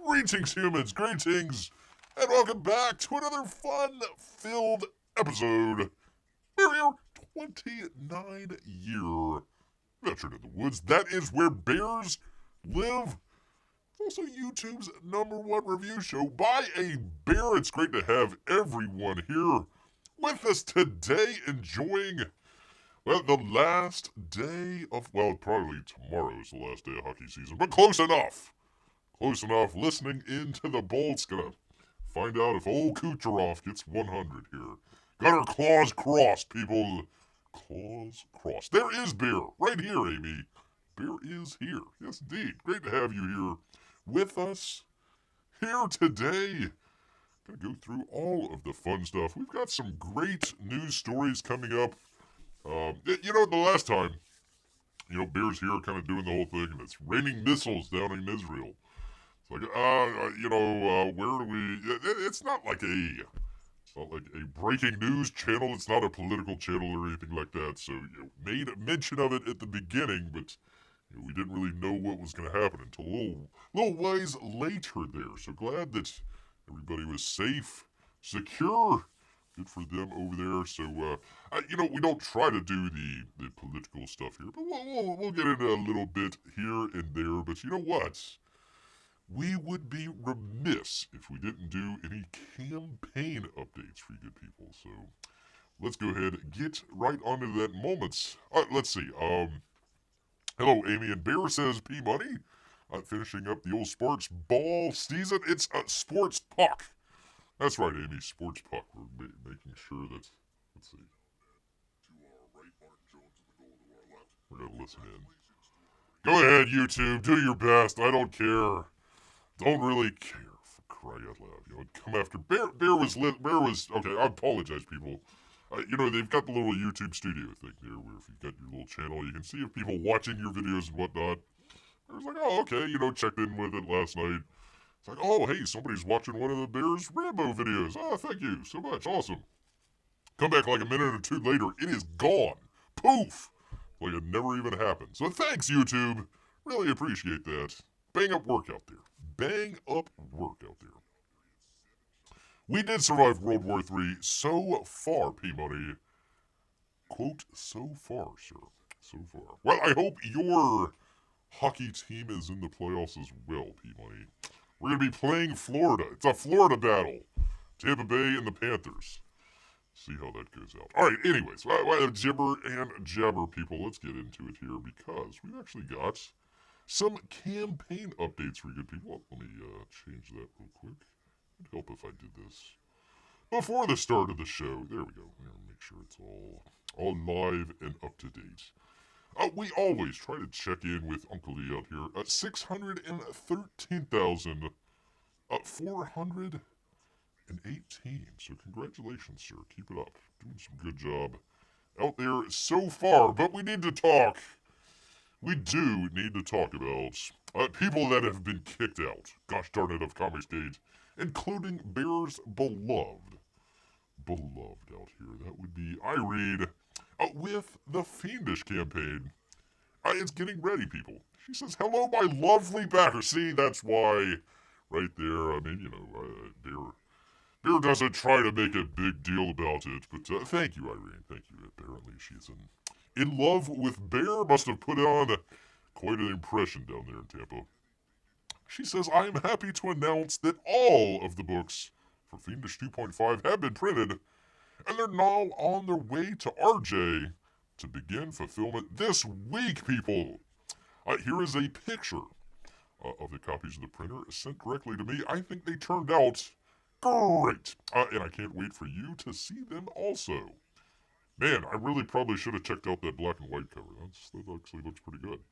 Greetings, humans, greetings, and welcome back to another fun-filled episode. We're your 29-year veteran in the woods. That is where bears live. It's also YouTube's #1 review show by a bear. It's great to have everyone here with us today enjoying, well, the last day of, well, probably tomorrow's the last day of hockey season, but close enough. Close enough. Listening into the Bolts. Gonna find out if old Kucherov gets 100 here. Got our claws crossed, people. Claws crossed. There is Bear. Right here, Amy. Bear is here. Yes, indeed. Great to have you here with us. Here today. Gonna go through all of the fun stuff. We've got some great news stories coming up. The last time, Bear's here kind of doing the whole thing, and it's raining missiles down in Israel. Like, where do we... It's not like a breaking news channel. It's not a political channel or anything like that. So, made a mention of it at the beginning, but we didn't really know what was going to happen until a little ways later there. So glad that everybody was safe, secure. Good for them over there. So, we don't try to do the political stuff here, but we'll get into a little bit here and there. But you know what? We would be remiss if we didn't do any campaign updates for you good people. So let's go ahead and get right onto that moments. Let's see. Hello, Amy and Bear says P Money. Finishing up the old sports ball season. It's a sports puck. That's right, Amy. Sports puck. We're making sure that. Let's see. To our right, Mark Jones, and the goal to our left. We're gonna listen in. Go ahead, YouTube. Do your best. I don't care. Don't really care, for crying out loud. Come after Bear. Bear was okay. I apologize, people. They've got the little YouTube studio thing there, where if you've got your little channel, you can see if people watching your videos and whatnot. I was like, oh, okay, checked in with it last night. It's like, oh, hey, somebody's watching one of the Bears Rambo videos. Oh, thank you so much. Awesome. Come back like a minute or two later, it is gone. Poof. Like it never even happened. So thanks, YouTube. Really appreciate that. Bang up work out there. Bang up work out there. We did survive World War III so far, P-Money. Quote, so far, sir. So far. Well, I hope your hockey team is in the playoffs as well, P-Money. We're going to be playing Florida. It's a Florida battle. Tampa Bay and the Panthers. See how that goes out. All right, anyways. Jibber and jabber, people. Let's get into it here because we've actually got some campaign updates for you good people. Let me change that real quick. It'd help if I did this before the start of the show. There we go. Make sure it's all live and up to date. We always try to check in with Uncle Lee out here at 613,418. So congratulations, sir. Keep it up. Doing some good job out there so far. But we need to talk. We do need to talk about people that have been kicked out, gosh darn it, of Comicsgate, including Bear's beloved out here. That would be Irene with the Fiendish campaign. It's getting ready, people. She says, hello, my lovely backer. See, that's why, right there, Bear doesn't try to make a big deal about it, but thank you, Irene. Thank you. Apparently she's in love with Bear. Must have put on quite an impression down there in Tampa. She says, I am happy to announce that all of the books for Fiendish 2.5 have been printed, and they're now on their way to RJ to begin fulfillment this week, people. Here is a picture of the copies of the printer sent directly to me. I think they turned out great, and I can't wait for you to see them also. Man, I really probably should have checked out that black and white cover. That actually looks pretty good.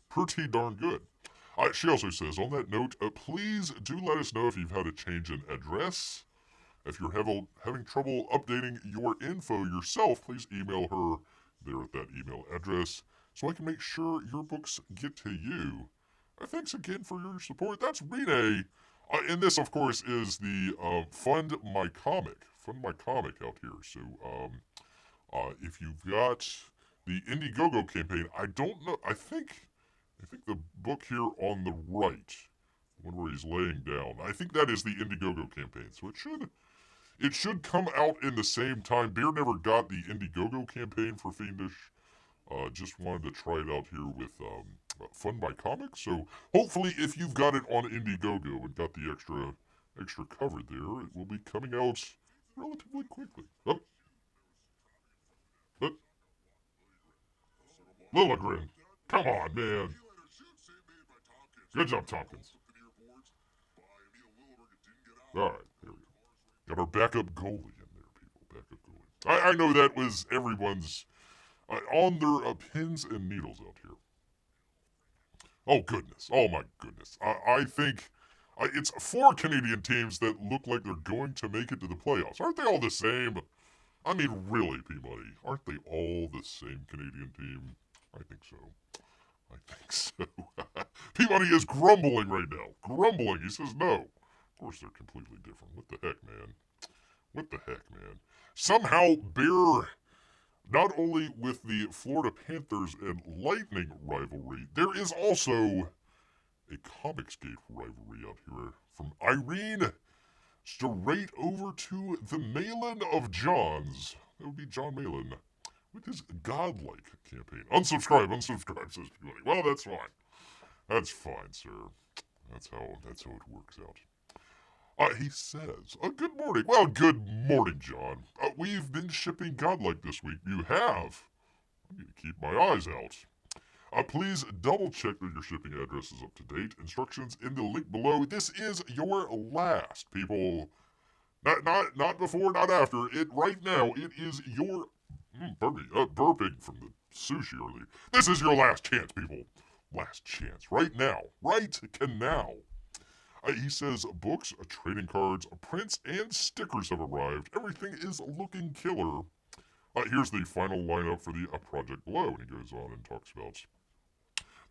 Pretty darn good. She also says, on that note, please do let us know if you've had a change in address. If you're having trouble updating your info yourself, please email her there at that email address so I can make sure your books get to you. Thanks again for your support. That's Rene. And this, of course, is the Fund My Comic out here. So If you've got the Indiegogo campaign, I don't know. I think the book here on the right, the one where he's laying down, I think that is the Indiegogo campaign. So it should come out in the same time. Bear never got the Indiegogo campaign for Fiendish. Just wanted to try it out here with Fun by Comics. So hopefully, if you've got it on Indiegogo and got the extra cover there, it will be coming out relatively quickly. Oh, Lilligren, come on, man. Good job, Tompkins. All right, there we go. Got our backup goalie in there, people. Backup goalie. I know that was everyone's on their pins and needles out here. Oh, goodness. Oh, my goodness. I think it's 4 Canadian teams that look like they're going to make it to the playoffs. Aren't they all the same? I mean, really, Peabody. Aren't they all the same Canadian team? I think so. I think so. Peabody is grumbling right now. Grumbling. He says no. Of course, they're completely different. What the heck, man? What the heck, man? Somehow, Bear, not only with the Florida Panthers and Lightning rivalry, there is also a Comicsgate rivalry out here from Irene straight over to the Malin of Johns. That would be John Malin with his Godlike campaign. Unsubscribe, says Peabody. Well, that's fine. That's fine, sir. That's how it works out. He says, good morning. Well, good morning, John. We've been shipping Godlike this week. You have. I need to keep my eyes out. Please double check that your shipping address is up to date. Instructions in the link below. This is your last, people. Not before, not after. It right now. It is your burping from the sushi earlier. This is your last chance, people. Last chance. Right now. Right now. He says books, trading cards, prints, and stickers have arrived. Everything is looking killer. Here's the final lineup for the project below. And he goes on and talks about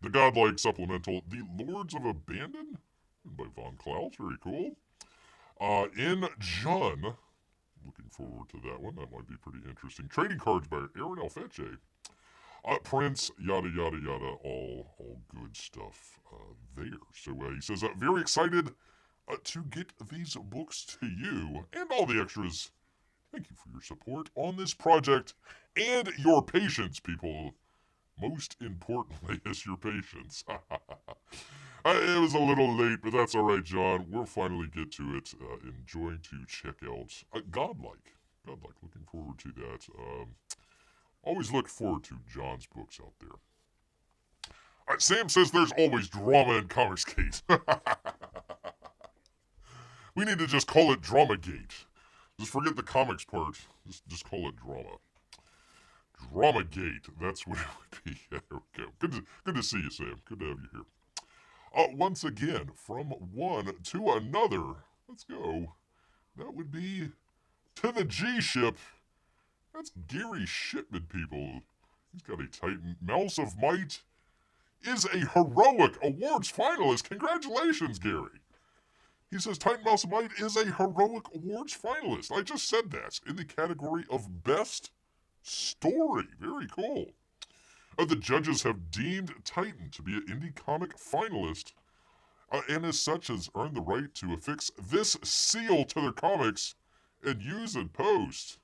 the Godlike supplemental, The Lords of Abandon, by Von Clout. Very cool. In Jun, looking forward to that one. That might be pretty interesting. Trading cards by Aaron Alfeche. Prints, yada, yada, yada, all good stuff there. So he says, very excited to get these books to you and all the extras. Thank you for your support on this project and your patience, people. Most importantly is your patience. It was a little late, but that's all right, John. We'll finally get to it. Enjoying to check out Godlike. Godlike, looking forward to that. Always look forward to John's books out there. Sam says there's always drama in Comicsgate. We need to just call it Dramagate. Just forget the comics part. Just call it drama. Dramagate. That's what it would be. Yeah, there we go. Good to see you, Sam. Good to have you here. Once again, from one to another. Let's go. That would be to the G ship. That's Gary Shipman, people. He's got a Titan. Mouse of Might is a heroic awards finalist. Congratulations, Gary. He says Titan Mouse of Might is a heroic awards finalist. I just said that in the category of best story. Very cool. The judges have deemed Titan to be an indie comic finalist, and as such has earned the right to affix this seal to their comics and use in post.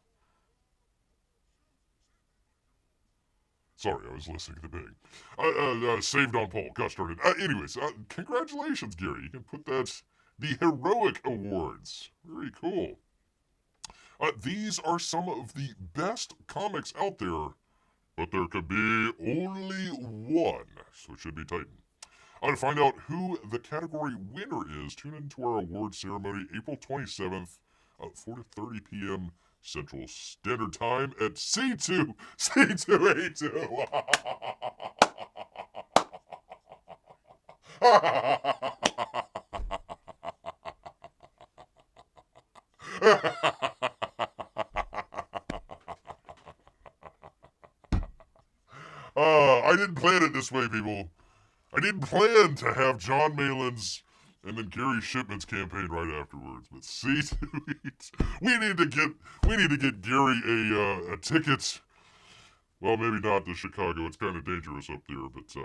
Sorry, I was listening to the big. Saved on poll. Got started. Anyways, congratulations, Gary. You can put that, the heroic awards. Very cool. These are some of the best comics out there, but there could be only one, so it should be Titan. To find out who the category winner is, tune into our award ceremony April 27th, 4:30 p.m. Central Standard Time at C282. I didn't plan it this way, people. I didn't plan to have John Malin's and then Gary Shipman's campaign right afterwards. But see, we need to get Gary a ticket Well, maybe not to Chicago. It's kind of dangerous up there, but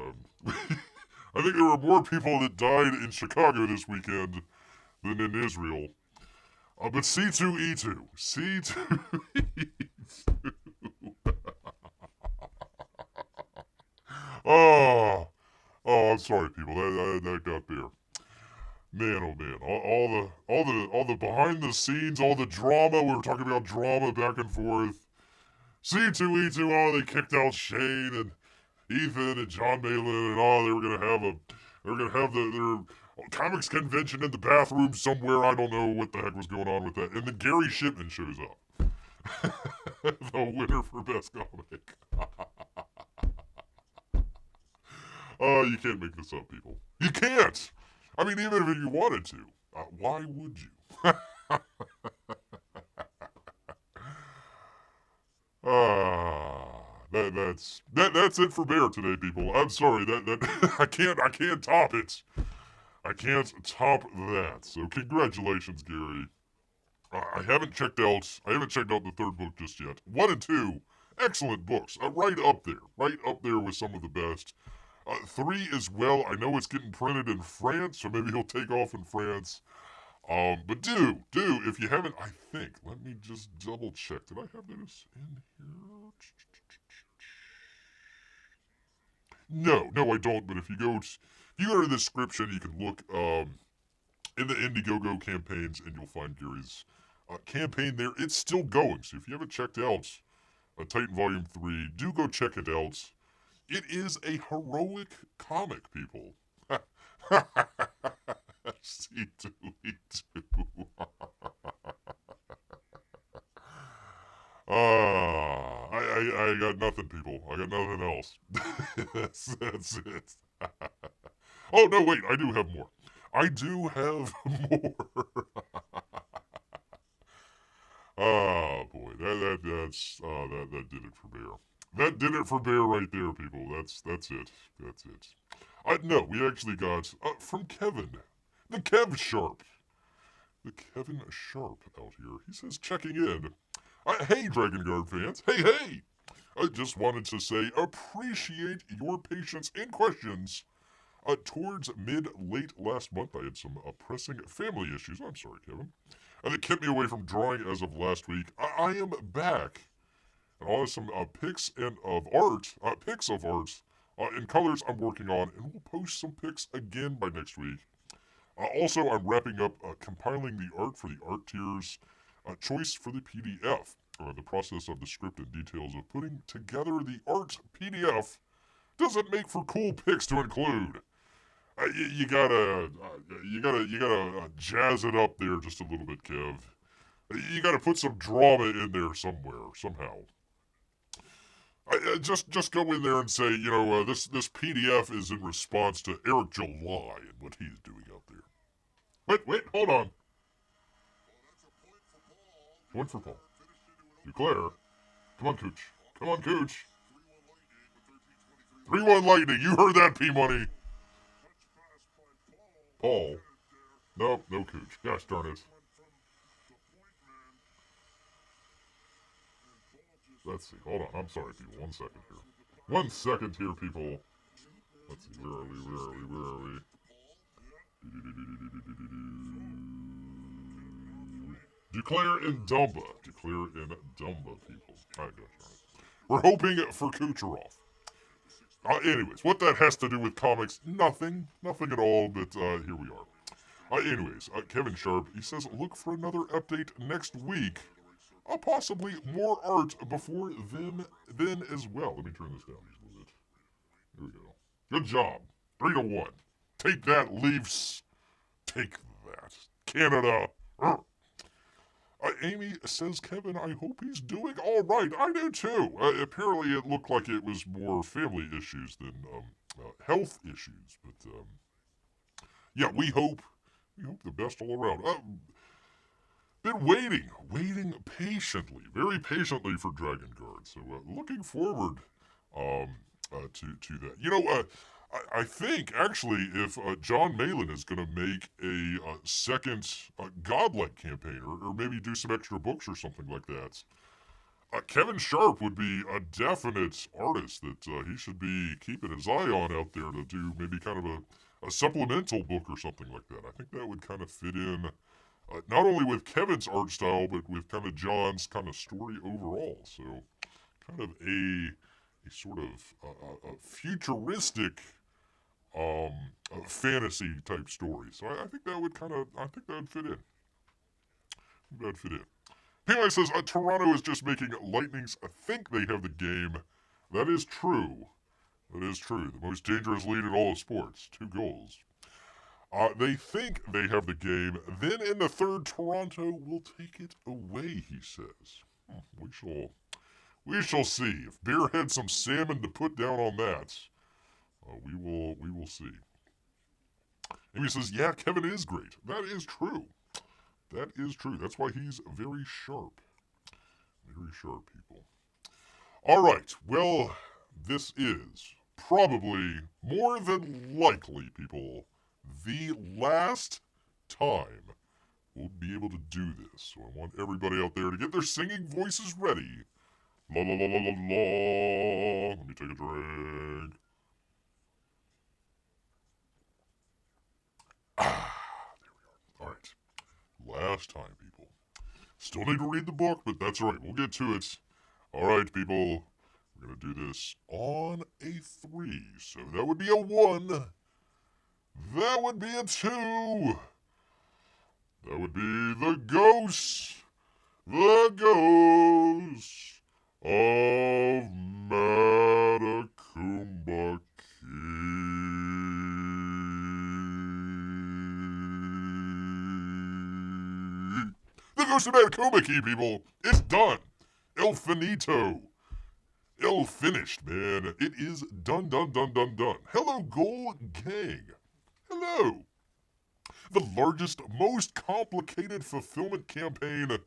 I think there were more people that died in Chicago this weekend than in Israel. But C2E2. C2E2. Oh, I'm sorry, people. That got there. Man, oh man, all the behind the scenes, all the drama. We were talking about drama back and forth. C2E2. Oh, they kicked out Shane and Ethan and John Malin, and they were gonna have their comics convention in the bathroom somewhere. I don't know what the heck was going on with that. And then Gary Shipman shows up, the winner for best comic. Oh, you can't make this up, people. You can't. I mean, even if you wanted to, why would you? That's it for Bear today, people. I'm sorry that I can't top it. I can't top that. So congratulations, Gary. I haven't checked out the third book just yet. 1 and 2, excellent books. Right up there with some of the best. 3 as well. I know it's getting printed in France, so maybe he'll take off in France. But do if you haven't. I think. Let me just double check. Did I have this in here? No, I don't. But if you go to the description, you can look in the Indiegogo campaigns, and you'll find Gary's campaign there. It's still going. So if you haven't checked out Titan Volume 3, do go check it out. It is a heroic comic, people. C2E2. I got nothing, people. I got nothing else. That's it. Oh, no, wait. I do have more. I do have more. Oh, boy. That did it for Bear. That did it for Bear right there, people. That's it. That's it. No, we actually got, from Kevin. The Kev Sharp. The Kevin Sharp out here. He says, checking in. Hey, Dragonguard fans. Hey! I just wanted to say, appreciate your patience and questions. Towards mid-late last month, I had some pressing family issues. I'm sorry, Kevin. That kept me away from drawing as of last week. I am back. And I'll have some pics of art and colors I'm working on, and we'll post some pics again by next week. Also, I'm wrapping up compiling the art for the art tiers choice for the PDF. The process of the script and details of putting together the art PDF doesn't make for cool pics to include. You gotta jazz it up there just a little bit, Kev. You gotta put some drama in there somewhere, somehow. Just go in there and say, this PDF is in response to Eric July and what he's doing out there. Wait, hold on. Point for Paul. Declare. Come on, Kuch. 3-1 Lightning. You heard that, P-Money. Paul. No Kuch. Gosh darn it. Let's see. Hold on. I'm sorry, people. 1 second here. 1 second here, people. Let's see. Where are we? Declare in Dumba, people. I got you. We're hoping for Kucherov. Anyways, what that has to do with comics, nothing at all, but here we are. Anyways, Kevin Sharp, he says, look for another update next week. Possibly more art before then as well. Let me turn this down just a little bit. There we go. Good job. 3-1. Take that, Leafs. Take that. Canada. Amy says, Kevin, I hope he's doing all right. I do too. Apparently it looked like it was more family issues than health issues. But, yeah, we hope the best all around. Been waiting very patiently for Dragonguard. So, looking forward to that. I think, actually, if John Malin is going to make a second Godlike campaign, or maybe do some extra books or something like that, Kevin Sharp would be a definite artist that he should be keeping his eye on out there to do maybe kind of a supplemental book or something like that. I think that would kind of fit in not only with Kevin's art style, but with kind of John's kind of story overall. So kind of a sort of a futuristic fantasy type story. So I think that would fit in. That'd fit in. P.I. says, Toronto is just making Lightnings think they have the game. That is true. That is true. The most dangerous lead in all of sports. 2 goals. They think they have the game. Then in the third, Toronto will take it away, he says. We shall see. If Bear had some salmon to put down on that, we will see. Amy says, yeah, Kevin is great. That is true. That is true. That's why he's very sharp. Very sharp, people. All right. Well, this is probably, more than likely, people, the last time we'll be able to do this. So I want everybody out there to get their singing voices ready. La la la la la la. Let me take a drink. There we are. All right. Last time, people. Still need to read the book, but that's all right. We'll get to it. All right, people. We're going to do this on a 3. So that would be a 1. That would be a 2. That would be the ghost. The ghost of Matecumbe. The Ghost of Matecumbe, people. It's done. El finito. El finished, man. It is done. Hello, Goal Gang. Hello. The largest, most complicated fulfillment campaign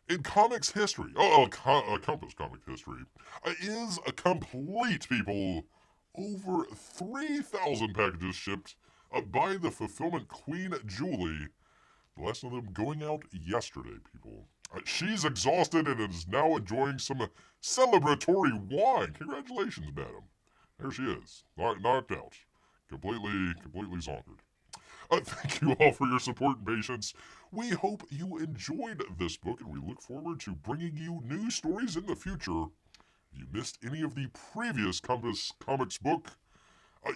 in comics history. Compass comic history. Is complete, people. Over 3,000 packages shipped by the fulfillment queen, Julie. The last of them going out yesterday, people. She's exhausted and is now enjoying some celebratory wine. Congratulations, madam. There she is. Knocked out. Completely zonkered. Thank you all for your support and patience. We hope you enjoyed this book, and we look forward to bringing you new stories in the future. If you missed any of the previous Compass Comics book,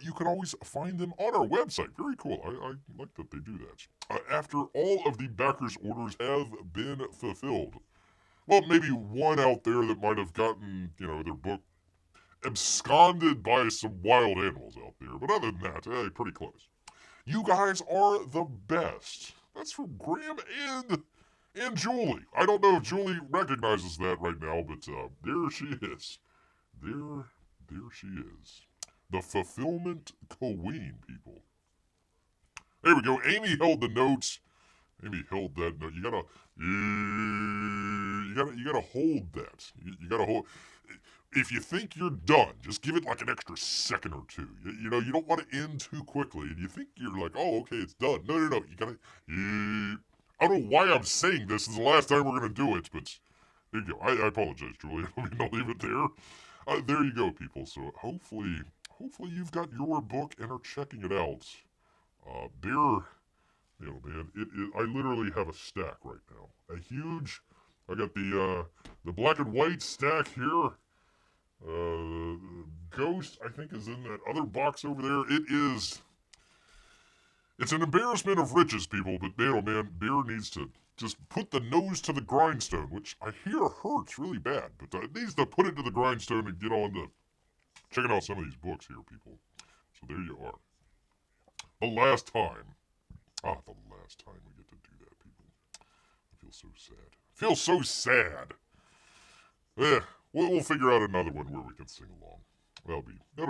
you can always find them on our website. Very cool. I like that they do that. After all of the backers' orders have been fulfilled. Well, maybe one out there that might have gotten, their book absconded by some wild animals out there. But other than that, pretty close. You guys are the best. That's from Graham and Julie. I don't know if Julie recognizes that right now, but there she is. There she is. The fulfillment queen, people. There we go. Amy held the notes. Amy held that note. You gotta hold that. You gotta hold. If you think you're done, just give it like an extra second or 2. You don't want to end too quickly. And you think you're like, oh, okay, it's done. No. You gotta. I don't know why I'm saying this. This is the last time we're gonna do it, but there you go. I apologize, Julie. I'll leave it there. There you go, people. So hopefully you've got your book and are checking it out. Man, I literally have a stack right now. A huge, I got the black and white stack here. Ghost, I think, is in that other box over there. It's an embarrassment of riches, people, but man, Bear needs to just put the nose to the grindstone, which I hear hurts really bad, but it needs to put it to the grindstone and get on to checking out some of these books here, people. So there you are. The last time we get to do that, people. I feel so sad. We'll figure out another one where we can sing along. That'll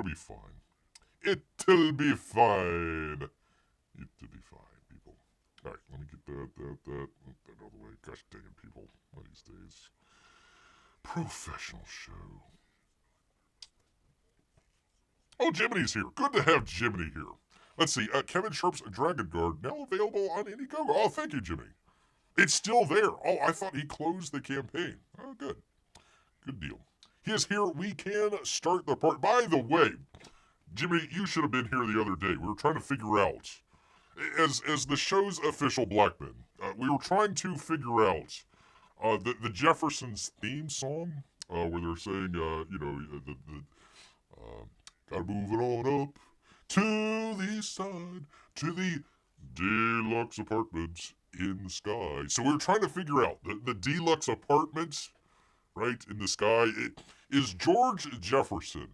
be fine. It'll be fine. People. All right, let me get that out of the way. Gosh dang it, people. One of these days. Professional show. Oh, Jiminy's here. Good to have Jiminy here. Let's see. Kevin Sharp's Dragonguard now available on Indiegogo. Oh, thank you, Jimmy. It's still there. Oh, I thought he closed the campaign. Oh, good. Good deal. He is here. We can start the part. By the way, Jimmy, you should have been here the other day. We were trying to figure out, as the show's official Blackman, we were trying to figure out the Jeffersons theme song, where they're saying, gotta move it on up to the east side, to the deluxe apartments in the sky. So we were trying to figure out the deluxe apartments, right, in the sky. Is George Jefferson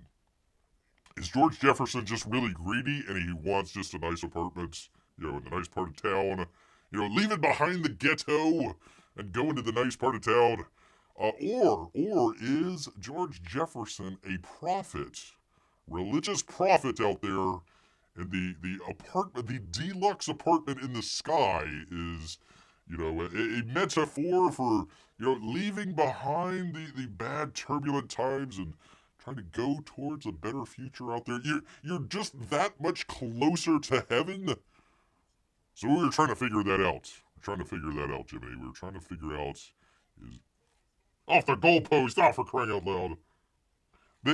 just really greedy and he wants just a nice apartment, in the nice part of town, leaving behind the ghetto and going to the nice part of town? Or is George Jefferson a prophet, religious prophet out there, and the deluxe apartment in the sky is, a metaphor for, leaving behind the bad turbulent times and trying to go towards a better future out there? You're just that much closer to heaven? So we were trying to figure that out. Jimmy. We were trying to figure out is off the goalpost, for crying out loud.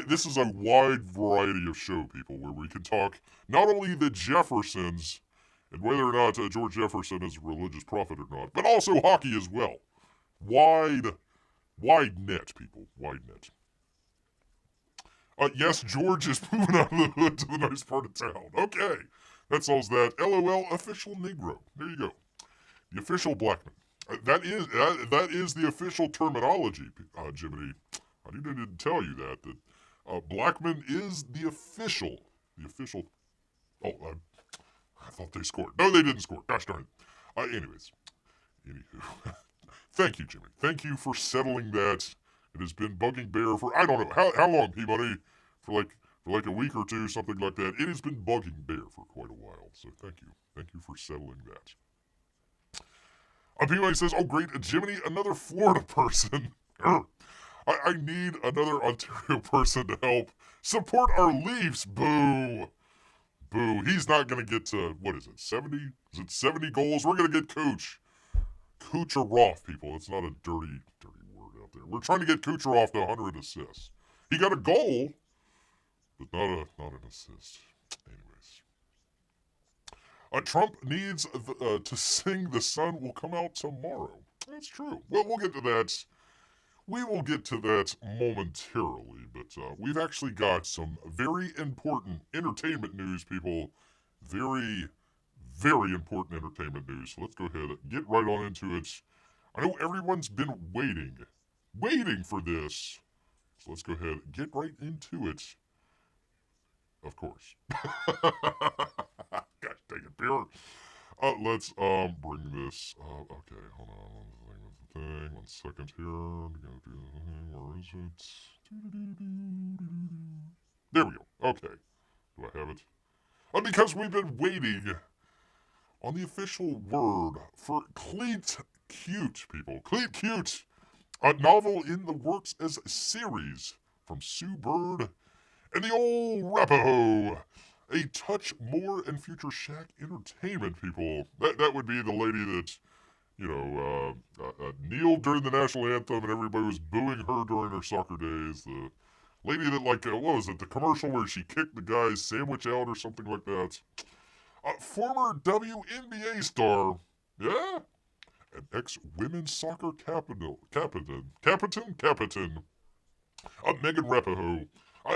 This is a wide variety of show, people, where we can talk not only the Jeffersons and whether or not George Jefferson is a religious prophet or not, but also hockey as well. Wide net, people. Wide net. Yes, George is moving out of the hood to the nice part of town. Okay, that solves that. LOL, official Negro. There you go. The official Blackman. That is the official terminology, Jiminy. I didn't tell you that Blackman is the official. Oh, I thought they scored. No, they didn't score. Gosh darn it. Anywho. Thank you, Jimmy. Thank you for settling that. It has been bugging Bear for, I don't know, how long, Peabody? For like a week or two, something like that. It has been bugging Bear for quite a while. So thank you. Thank you for settling that. Peabody says, oh great, Jiminy, another Florida person. I need another Ontario person to help support our Leafs. Boo. He's not going to get to, 70? Is it 70 goals? We're going to get Kuch. Kucherov, people. It's not a dirty word out there. We're trying to get Kucherov to 100 assists. He got a goal, but not an assist. Anyways. Trump needs to sing The Sun Will Come Out Tomorrow. That's true. Well, we'll get to that. We will get to that momentarily, but we've actually got some very important entertainment news, people. Very, very important entertainment news. So let's go ahead and get right on into it. I know everyone's been waiting for this. So let's go ahead and get right into it. Of course. Gosh dang it, Beer. Let's bring this. Okay, hold on. One second here. Where is it? There we go. Okay. Do I have it? Because we've been waiting on the official word for Cleat Cute, people. Cleat Cute, a novel in the works as a series from Sue Bird and the old Rapaho. A touch more and Future Shack Entertainment, people. That would be the lady that, kneeled during the national anthem and everybody was booing her during her soccer days. The lady that, what was it, the commercial where she kicked the guy's sandwich out or something like that. Former WNBA star, yeah? An ex-women's soccer captain, Megan Rapinoe,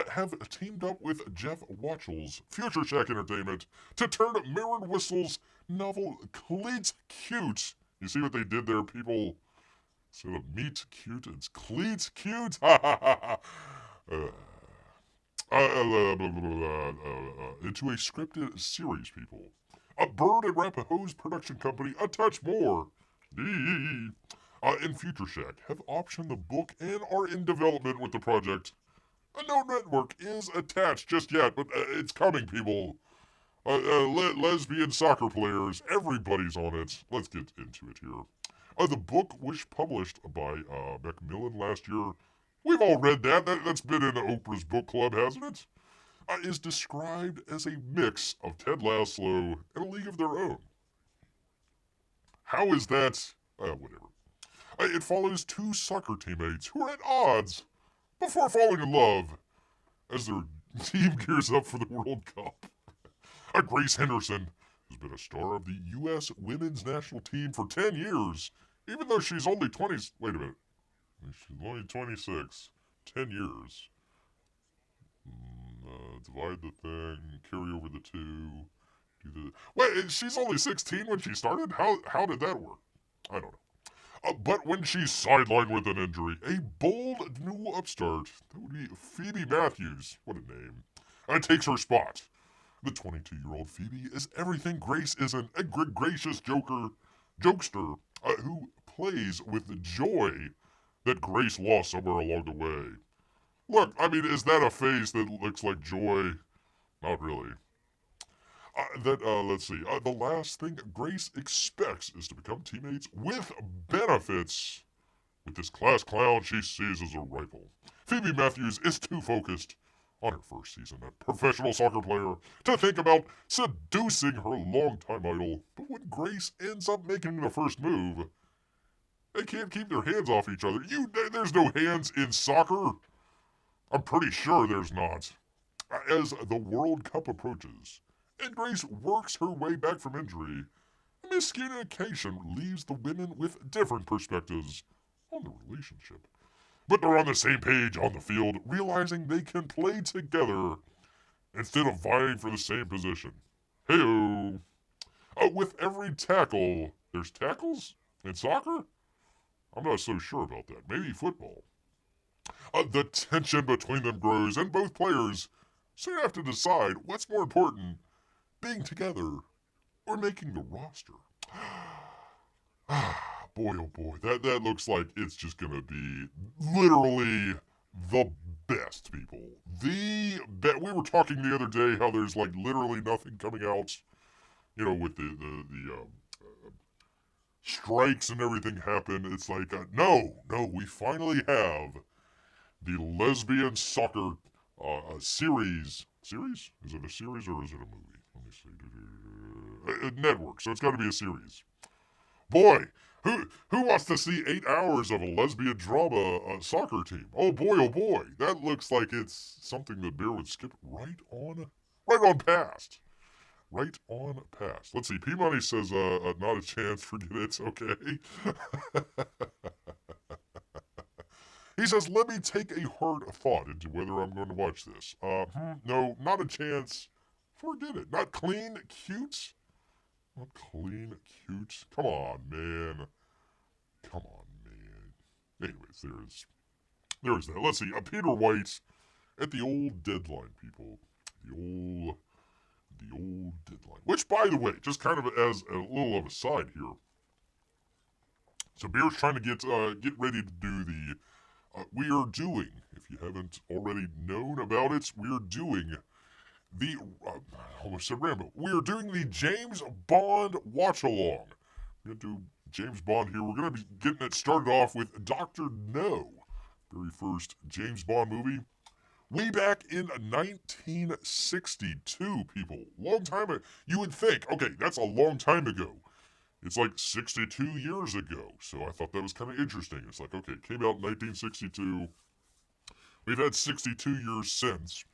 have teamed up with Jeff Watchell's Future Shack Entertainment to turn Marin Whistle's novel Cleat Cute. You see what they did there, people? Instead of meet cute, it's Cleat Cute. Into a scripted series, people. Bird and Rapahoe's production company, A Touch More, and Future Shack have optioned the book and are in development with the project. No network is attached just yet, but it's coming, people. Lesbian soccer players, everybody's on it. Let's get into it here. The book was published by Macmillan last year. We've all read that. That's been in Oprah's book club, hasn't it? Is described as a mix of Ted Lasso and A League of Their Own. How is that? Whatever. It follows two soccer teammates who are at odds before falling in love as their team gears up for the World Cup. Grace Henderson has been a star of the U.S. women's national team for 10 years, even though she's only 20. Wait a minute. She's only 26. 10 years. Divide the thing, carry over the two. Wait, she's only 16 when she started? How did that work? I don't know. But when she's sidelined with an injury, a bold new upstart, that would be Phoebe Matthews, what a name, takes her spot. The 22-year-old Phoebe is everything Grace isn't, a gracious jokester who plays with the joy that Grace lost somewhere along the way. Look, I mean, is that a face that looks like joy? Not really. Let's see. The last thing Grace expects is to become teammates with benefits with this class clown she sees as a rival. Phoebe Matthews is too focused on her first season as a professional soccer player to think about seducing her longtime idol. But when Grace ends up making the first move, they can't keep their hands off each other. There's no hands in soccer. I'm pretty sure there's not. As the World Cup approaches, and Grace works her way back from injury, miscommunication leaves the women with different perspectives on the relationship. But they're on the same page on the field, realizing they can play together instead of vying for the same position. Hey-o! With every tackle, there's tackles in soccer? I'm not so sure about that. Maybe football. The tension between them grows, and both players soon have to decide what's more important, being together or making the roster. Boy, oh boy, that looks like it's just gonna be literally the best, people. We were talking the other day how there's like literally nothing coming out, with the strikes and everything happen. It's like, no, we finally have the lesbian soccer series. Series? Is it a series or is it a movie? Let me see. A network, so it's got to be a series. Boy, who wants to see 8 hours of a lesbian drama soccer team? Oh boy, that looks like it's something that Bear would skip right on past. Right on past. Let's see. P-Money says, not a chance. Forget it. Okay. He says, let me take a hard thought into whether I'm going to watch this. No, not a chance. Forget it. Not Clean Cute? Not Clean Cute? Come on, man. Anyways, there's that. Let's see. Peter White at the old deadline, people. The old deadline. Which, by the way, just kind of as a little of a side here. So Bear's trying to get ready to do the... we are doing, if you haven't already known about it, we are doing the... almost said Rambo. We are doing the James Bond watch-along. We're going to do James Bond here. We're going to be getting it started off with Dr. No. Very first James Bond movie. Way back in 1962, people. Long time ago. You would think, okay, that's a long time ago. It's like 62 years ago. So I thought that was kind of interesting. It's like, okay, it came out in 1962. We've had 62 years since.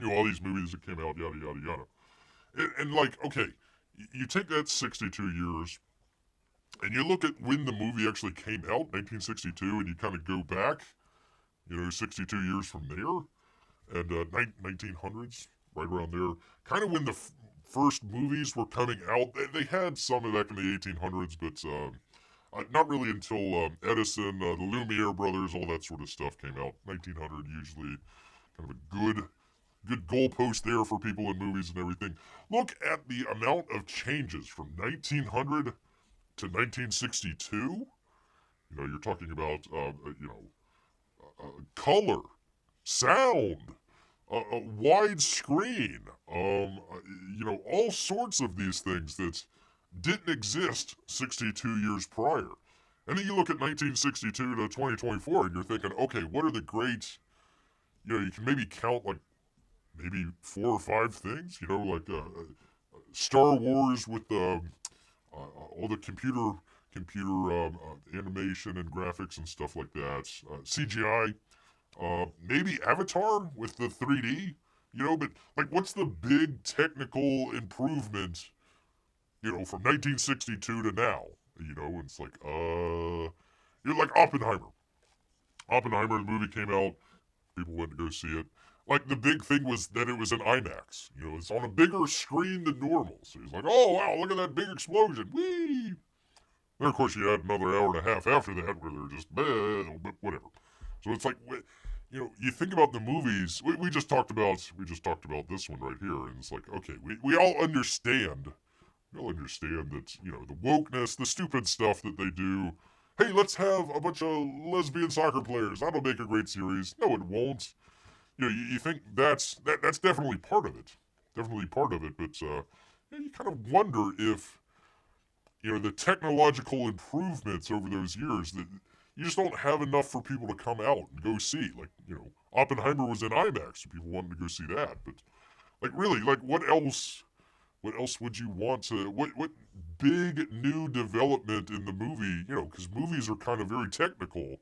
All these movies that came out, yada, yada, yada. And like, okay, you take that 62 years, and you look at when the movie actually came out, 1962, and you kind of go back, 62 years from there, and 1900s, right around there, kind of when the first movies were coming out. They had some back in the 1800s, but not really until Edison, the Lumiere brothers, all that sort of stuff came out. 1900 usually kind of a good goalpost there for people in movies and everything. Look at the amount of changes from 1900 to 1962. You're talking about, color, sound, widescreen, all sorts of these things that didn't exist 62 years prior. And then you look at 1962 to 2024 and you're thinking, okay, what are the great, you can maybe count like maybe 4 or 5 things, like Star Wars with all the computer animation and graphics and stuff like that. CGI, Maybe Avatar with the 3D, but like what's the big technical improvement, from 1962 to now? And it's like, you're like Oppenheimer. Oppenheimer, the movie came out, people went to go see it. Like the big thing was that it was an IMAX. It's on a bigger screen than normal. So he's like, oh wow, look at that big explosion. Whee! Then of course you had another hour and a half after that where they're just whatever. So it's like, you think about the movies. We just talked about this one right here, and it's like, okay, we all understand. We all understand that the wokeness, the stupid stuff that they do. Hey, let's have a bunch of lesbian soccer players. That'll make a great series. No, it won't. You think that's definitely part of it. Definitely part of it, but you kind of wonder if the technological improvements over those years that you just don't have enough for people to come out and go see. Like, Oppenheimer was in IMAX, so people wanted to go see that. But like really, like what else would you want to what big new development in the movie, because movies are kind of very technical.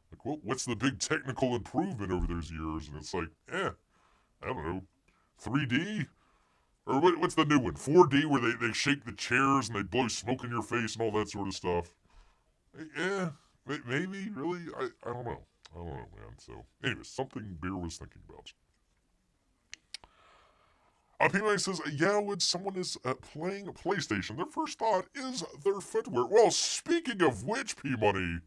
Like what's the big technical improvement over those years? And it's like, I don't know, 3D? Or what's the new one? 4D, where they shake the chairs and they blow smoke in your face and all that sort of stuff. Yeah, maybe, really? I don't know. I don't know, man. So, anyways, something Bear was thinking about. P-Money says, yeah, when someone is playing a PlayStation, their first thought is their footwear. Well, speaking of which, P-Money,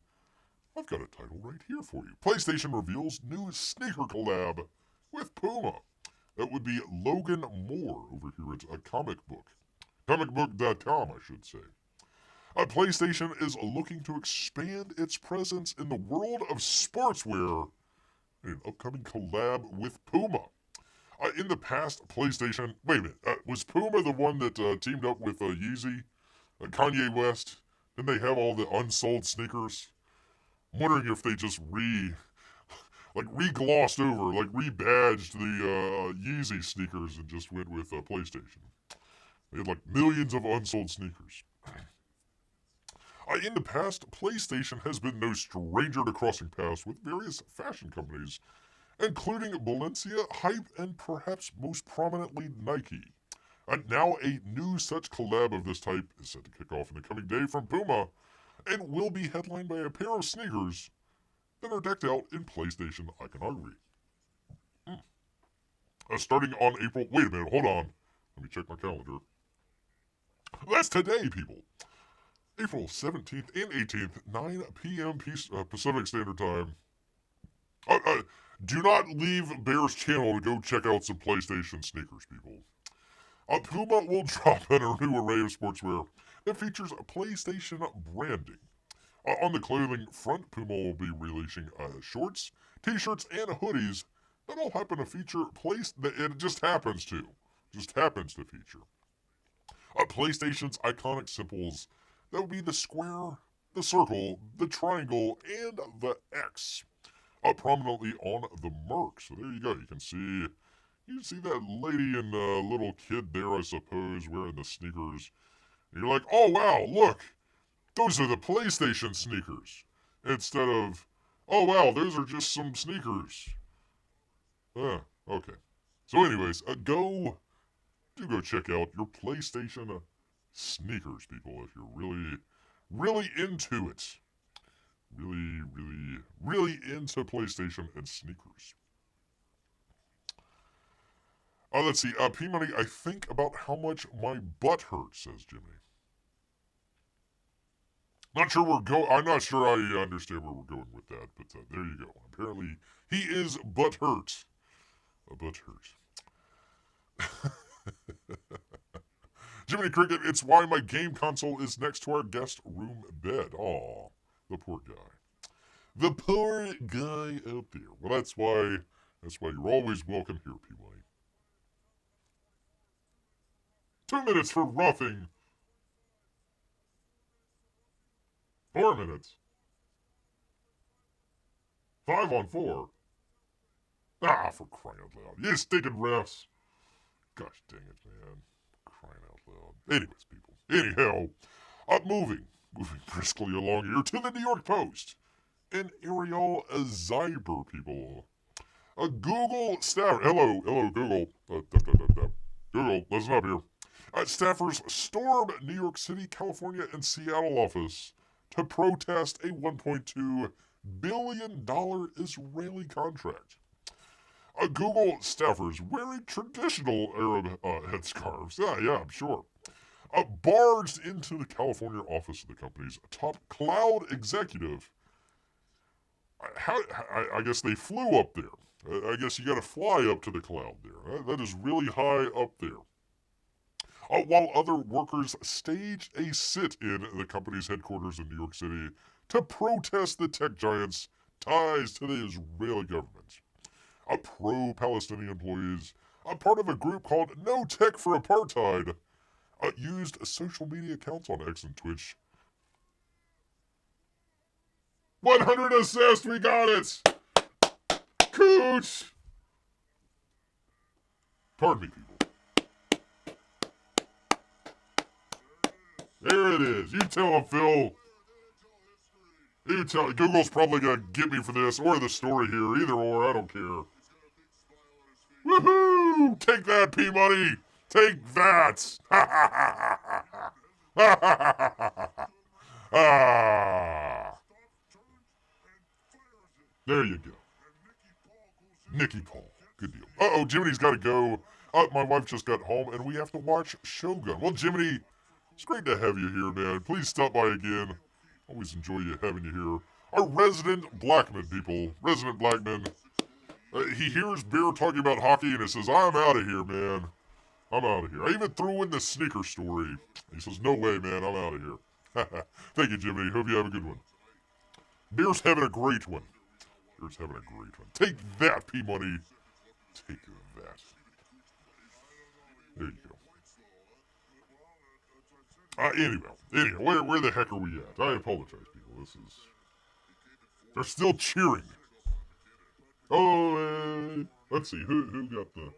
I've got a title right here for you. PlayStation reveals new sneaker collab with Puma. That would be Logan Moore over here at a comic book. Comicbook.com, I should say. PlayStation is looking to expand its presence in the world of sportswear in an upcoming collab with Puma. In the past, PlayStation... Wait a minute. Was Puma the one that teamed up with Yeezy? Kanye West? Didn't they have all the unsold sneakers? I'm wondering if they just re-glossed over, like rebadged the Yeezy sneakers and just went with PlayStation. They had like millions of unsold sneakers. In the past, PlayStation has been no stranger to crossing paths with various fashion companies, including Balenciaga, Hype, and perhaps most prominently Nike. Now a new such collab of this type is set to kick off in the coming day from Puma, and will be headlined by a pair of sneakers that are decked out in PlayStation iconography. Starting on April... Wait a minute, hold on. Let me check my calendar. That's today, people. April 17th and 18th, 9 p.m. Pacific Standard Time. Do not leave Bear's channel to go check out some PlayStation sneakers, people. Puma will drop in a new array of sportswear that features PlayStation branding. On the clothing front, Puma will be releasing shorts, t-shirts, and hoodies that all happen to feature it just happens to feature PlayStation's iconic symbols. That would be the square, the circle, the triangle, and the X, prominently on the Merc. So there you go. You can see that lady and little kid there, I suppose, wearing the sneakers. And you're like, oh wow, look. Those are the PlayStation sneakers. Instead of, oh wow, those are just some sneakers. Okay. So anyways, do go check out your PlayStation sneakers, people, if you're really, really into it. Really, really, really into PlayStation and sneakers. Let's see, P-Money, I think about how much my butt hurts, says Jimmy. I'm not sure I understand where we're going with that, but there you go. Apparently, he is butthurt. Butthurt. Jiminy Cricket, it's why my game console is next to our guest room bed. Aw, the poor guy. The poor guy out there. Well, that's why you're always welcome here, P-Money. 2 minutes for roughing. 4 minutes. 5-on-4. For crying out loud. You stinking refs. Gosh dang it, man. Crying out loud. Anyways, people. Anyhow, moving briskly along here to the New York Post. And Ariel Zyber, people. A Google staff. Hello, Google. Google, listen up here. Staffers storm New York City, California, and Seattle office to protest a $1.2 billion Israeli contract. Google staffers wearing traditional Arab headscarves. Yeah, I'm sure. Barged into the California office of the company's top cloud executive. I guess they flew up there. I guess you got to fly up to the cloud there. That is really high up there. While other workers staged a sit-in at the company's headquarters in New York City to protest the tech giant's ties to the Israeli government. Pro-Palestinian employees, part of a group called No Tech for Apartheid, used social media accounts on X and Twitch. 100 assist, we got it! Kuch! Pardon me, people. There it is. You tell him, Phil. You tell Google's probably gonna get me for this, or the story here. Either or, I don't care. Woohoo! Take that, P-Money! Take that! Ah! There you go. Nikki Paul. Good deal. Uh-oh, Jiminy's got to go. My wife just got home, and we have to watch Shogun. Well, Jiminy, it's great to have you here, man. Please stop by again. Always enjoy having you here. Our resident Blackman, people. Resident Blackman. He hears Bear talking about hockey, and he says, I'm out of here, man. I'm out of here. I even threw in the sneaker story. He says, no way, man. I'm out of here. Thank you, Jiminy. Hope you have a good one. Bear's having a great one. Bear's having a great one. Take that, P-Money. Take that. There you go. Anyway, where the heck are we at? I apologize, people. They're still cheering. Oh, let's see. Who got the...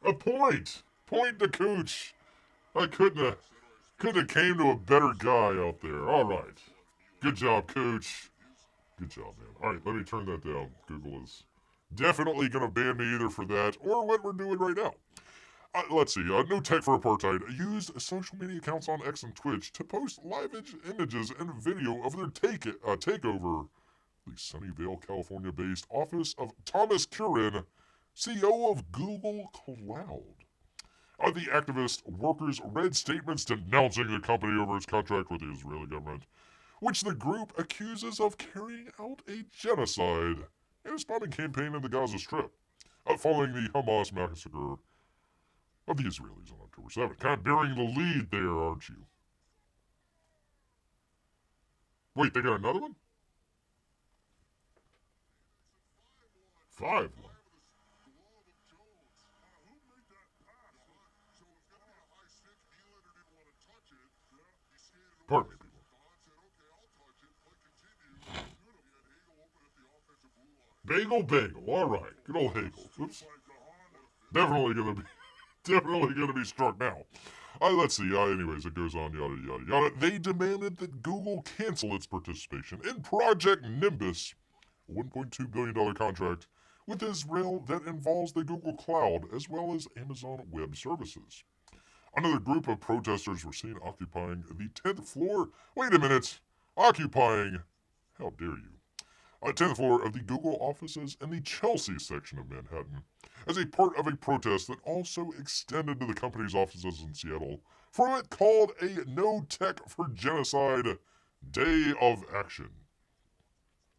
A point! Point to Kuch. I couldn't have came to a better guy out there. All right. Good job, Kuch. Good job, man. All right, let me turn that down. Google is definitely going to ban me either for that or what we're doing right now. Let's see. No Tech for Apartheid used social media accounts on X and Twitch to post live images and video of their takeover the Sunnyvale, California-based office of Thomas Curran, CEO of Google Cloud. The activist workers read statements denouncing the company over its contract with the Israeli government, which the group accuses of carrying out a genocide and a bombing campaign in the Gaza Strip, following the Hamas massacre of the Israelis on October 7th. Kind of bearing the lead there, aren't you? Wait, they got another one? 5-1. Pardon me, people. Bagel. All right. Good old Hagel. Oops. Definitely gonna be struck now. Let's see. Anyways, it goes on. Yada. They demanded that Google cancel its participation in Project Nimbus, a $1.2 billion contract with Israel that involves the Google Cloud as well as Amazon Web Services. Another group of protesters were seen occupying the 10th floor. Wait a minute. Occupying. How dare you? 10th floor of the Google offices in the Chelsea section of Manhattan as a part of a protest that also extended to the company's offices in Seattle for what it called a No Tech for Genocide Day of Action.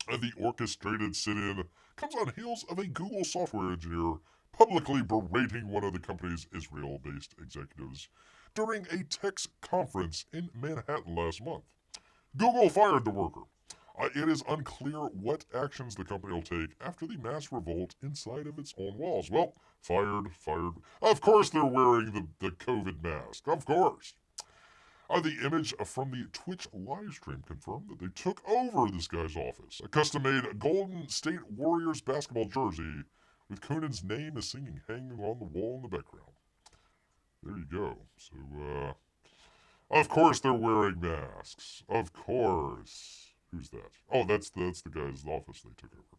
The orchestrated sit-in comes on heels of a Google software engineer publicly berating one of the company's Israel-based executives during a tech conference in Manhattan last month. Google fired the worker. It is unclear what actions the company will take after the mass revolt inside of its own walls. Well, fired. Of course they're wearing the COVID mask. Of course. The image from the Twitch livestream confirmed that they took over this guy's office. A custom-made Golden State Warriors basketball jersey with Conan's name is hanging on the wall in the background. There you go. So, of course they're wearing masks. Of course. Who's that? Oh, that's the guy's office they took over.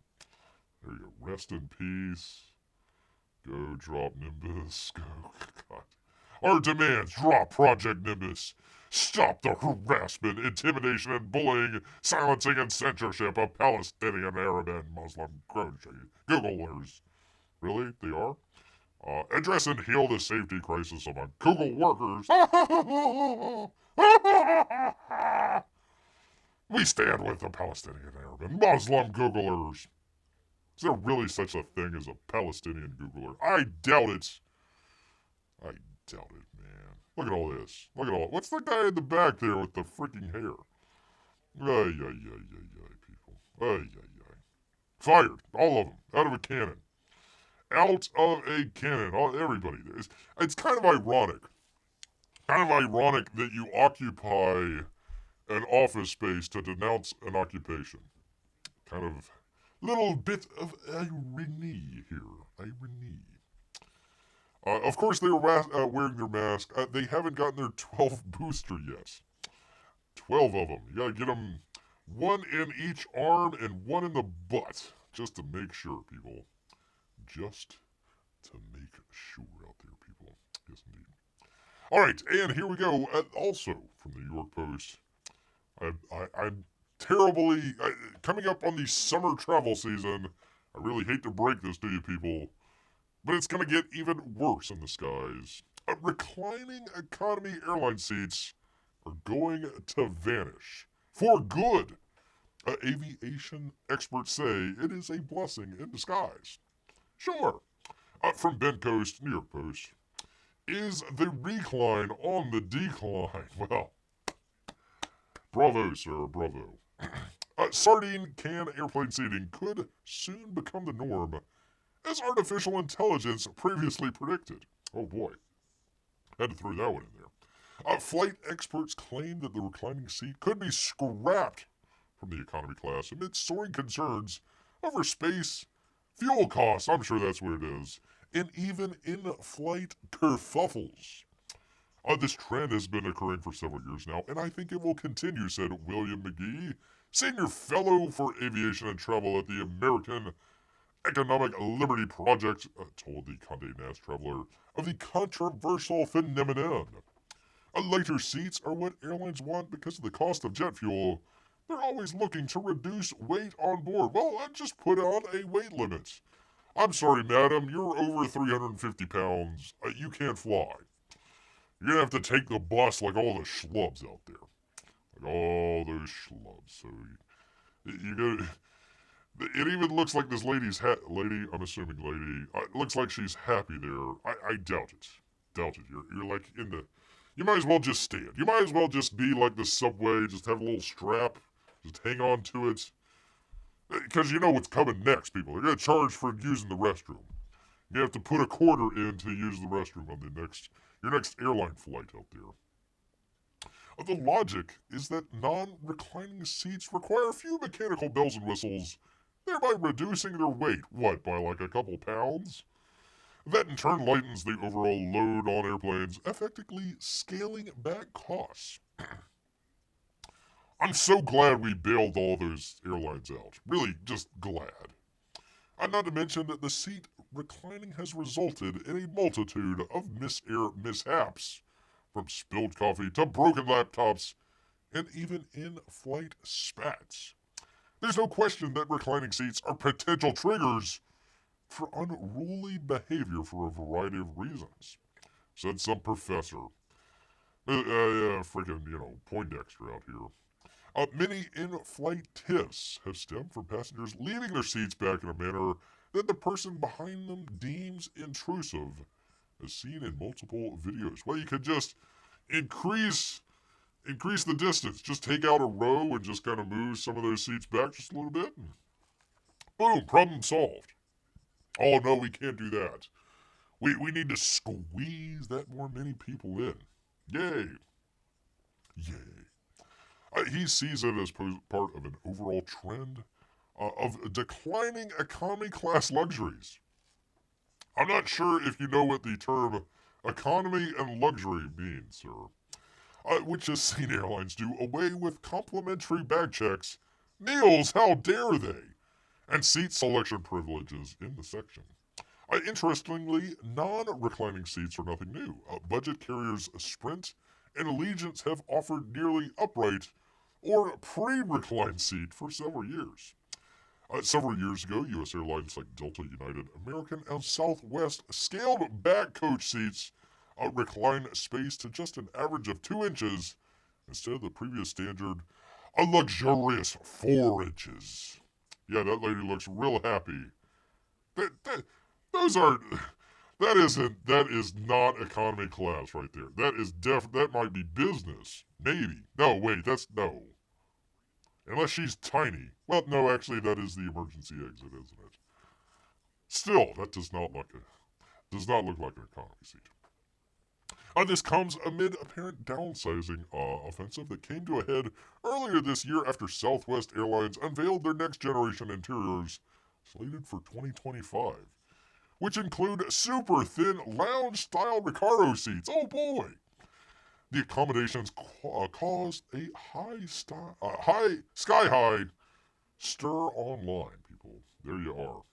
There you go. Rest in peace. Go drop Nimbus. Go. God. Our demands: drop Project Nimbus. Stop the harassment, intimidation, and bullying, silencing, and censorship of Palestinian, Arab, and Muslim Googlers. Really? They are? Address and heal the safety crisis among Google workers. We stand with the Palestinian, Arab, and Muslim Googlers. Is there really such a thing as a Palestinian Googler? I doubt it. I doubt it, man. Look at all this. Look at all. What's the guy in the back there with the freaking hair? Ay, people. Ay. Fired. All of them. Out of a cannon. Out of a cannon. Everybody there. It's kind of ironic. Kind of ironic that you occupy an office space to denounce an occupation. Kind of little bit of irony here. Irony. Of course, they were wearing their mask. They haven't gotten their 12th booster yet. 12 of them. You gotta get them one in each arm and one in the butt. Just to make sure, people. Just to make sure out there, people. Yes, indeed. All right, and here we go. Also from the New York Post. I'm terribly... coming up on the summer travel season, I really hate to break this to you people, but it's going to get even worse in the skies. Reclining economy airline seats are going to vanish. For good. Aviation experts say it is a blessing in disguise. Sure. From Ben Coast, New York Post. Is the Recline on the decline? Well, bravo, sir, bravo. Sardine can airplane seating could soon become the norm, as artificial intelligence previously predicted. Oh boy. Had to throw that one in there. Flight experts claim that the reclining seat could be scrapped from the economy class amid soaring concerns over space, fuel costs, I'm sure that's what it is, and even in-flight kerfuffles. This trend has been occurring for several years now, and I think it will continue, said William McGee, Senior Fellow for Aviation and Travel at the American Economic Liberty Project, told the Condé Nast Traveler of the controversial phenomenon. Lighter seats are what airlines want because of the cost of jet fuel. They're always looking to reduce weight on board. Well, I just put on a weight limit. I'm sorry, madam, you're over 350 pounds. You can't fly. You're going to have to take the bus like all the schlubs out there. Like all those schlubs. So, you go... It even looks like this lady's lady, I'm assuming lady, it looks like she's happy there. I doubt it. Doubt it. You're like in the... You might as well just stand. You might as well just be like the subway, just have a little strap, just hang on to it. Because you know what's coming next, people. They're going to charge for using the restroom. You have to put a quarter in to use the restroom on your next airline flight out there. The logic is that non-reclining seats require few mechanical bells and whistles, thereby reducing their weight, by like a couple pounds? That in turn lightens the overall load on airplanes, effectively scaling back costs. I'm so glad we bailed all those airlines out. Really, just glad. Not to mention that the seat reclining has resulted in a multitude of mishaps, from spilled coffee to broken laptops, and even in-flight spats. There's no question that reclining seats are potential triggers for unruly behavior for a variety of reasons, said some professor. Poindexter out here. Many in-flight tiffs have stemmed from passengers leaving their seats back in a manner that the person behind them deems intrusive, as seen in multiple videos. Well, you could just increase the distance. Just take out a row and just kind of move some of those seats back just a little bit. And boom, problem solved. Oh, no, we can't do that. We need to squeeze that more many people in. Yay. He sees it as part of an overall trend of declining economy class luxuries. I'm not sure if you know what the term economy and luxury means, sir. Which has seen airlines do away with complimentary bag checks Meals, how dare they? And seat selection privileges in the section. Interestingly, non-reclining seats are nothing new. Budget carriers Sprint and Allegiance have offered nearly upright or pre-reclined seat for several years. Several years ago, U.S. airlines like Delta, United, American, and Southwest scaled back coach seats' recline space to just an average of 2 inches instead of the previous standard, a luxurious 4 inches. Yeah, that lady looks real happy. Those aren't. That is not economy class right there. That might be business. Maybe. No, wait, that's no. Unless she's tiny. Well, no, actually, that is the emergency exit, isn't it? Still, that does not look like an economy seat. This comes amid apparent downsizing offensive that came to a head earlier this year after Southwest Airlines unveiled their next generation interiors slated for 2025, which include super thin lounge-style Recaro seats. Oh boy! The accommodations caused a sky-high stir online, people. There you are.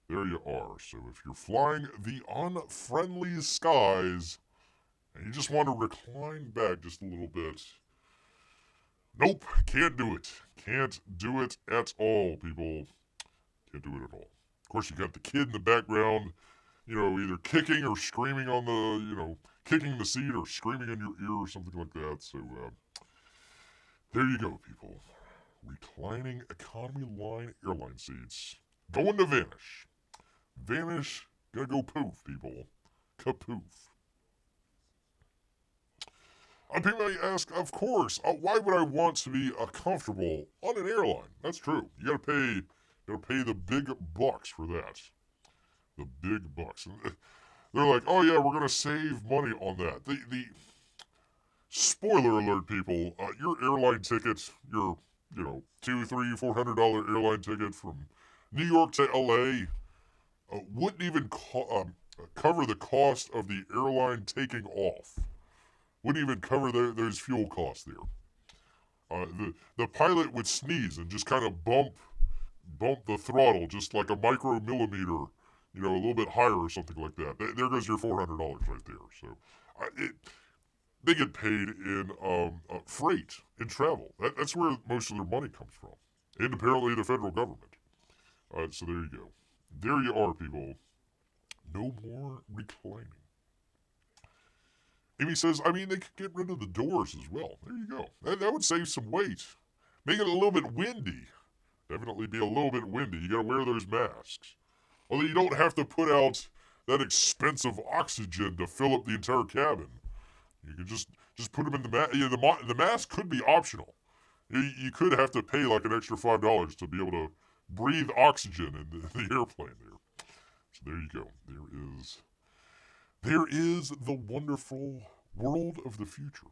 There you are. So if you're flying the unfriendly skies and you just want to recline back just a little bit, nope, can't do it. Can't do it at all, people. Can't do it at all. Of course, you got the kid in the background, either kicking or screaming on the, kicking the seat or screaming in your ear or something like that. So, there you go, people. Reclining economy line airline seats going to vanish. Vanish, gonna go poof, people. Kapoof. People may ask, of course, why would I want to be comfortable on an airline? That's true. You gotta pay the big bucks for that. The big bucks. And they're like, oh yeah, we're gonna save money on that. The spoiler alert, people. Your airline ticket, your $200, $300, $400 airline ticket from New York to LA, wouldn't even cover the cost of the airline taking off. Wouldn't even cover those fuel costs there. The pilot would sneeze and just kind of bump the throttle just like a micromillimeter, a little bit higher or something like that. There goes your $400 right there. So they get paid in freight, in travel. That's where most of their money comes from. And apparently the federal government. So there you go. There you are, people. No more reclining. Amy says, they could get rid of the doors as well. There you go. That would save some weight. Make it a little bit windy. Definitely be a little bit windy. You gotta wear those masks. Although you don't have to put out that expensive oxygen to fill up the entire cabin. You can just put them in the mask. The mask could be optional. You could have to pay like an extra $5 to be able to breathe oxygen in the airplane there. So there you go. There is the wonderful world of the future.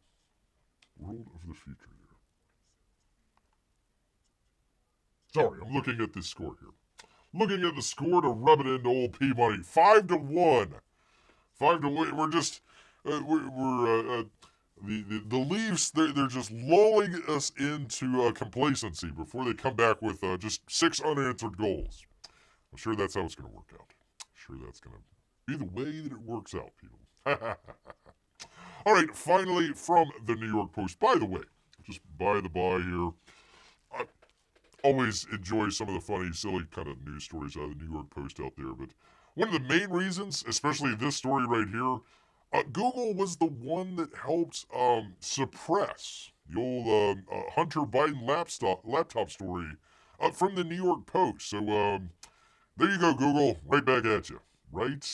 World of the future here. Sorry, I'm looking at this score here. Looking at the score to rub it into old P-Money. 5-1. 5-1. We're just... the Leafs, they're just lulling us into complacency before they come back with just 6 unanswered goals. I'm sure that's how it's going to work out. I'm sure that's going to be the way that it works out, people. All right, finally from the New York Post. By the way, just by the by here, I always enjoy some of the funny, silly kind of news stories out of the New York Post out there. But one of the main reasons, especially this story right here, Google was the one that helped suppress the old Hunter Biden laptop story from the New York Post. So there you go, Google. Right back at you. Right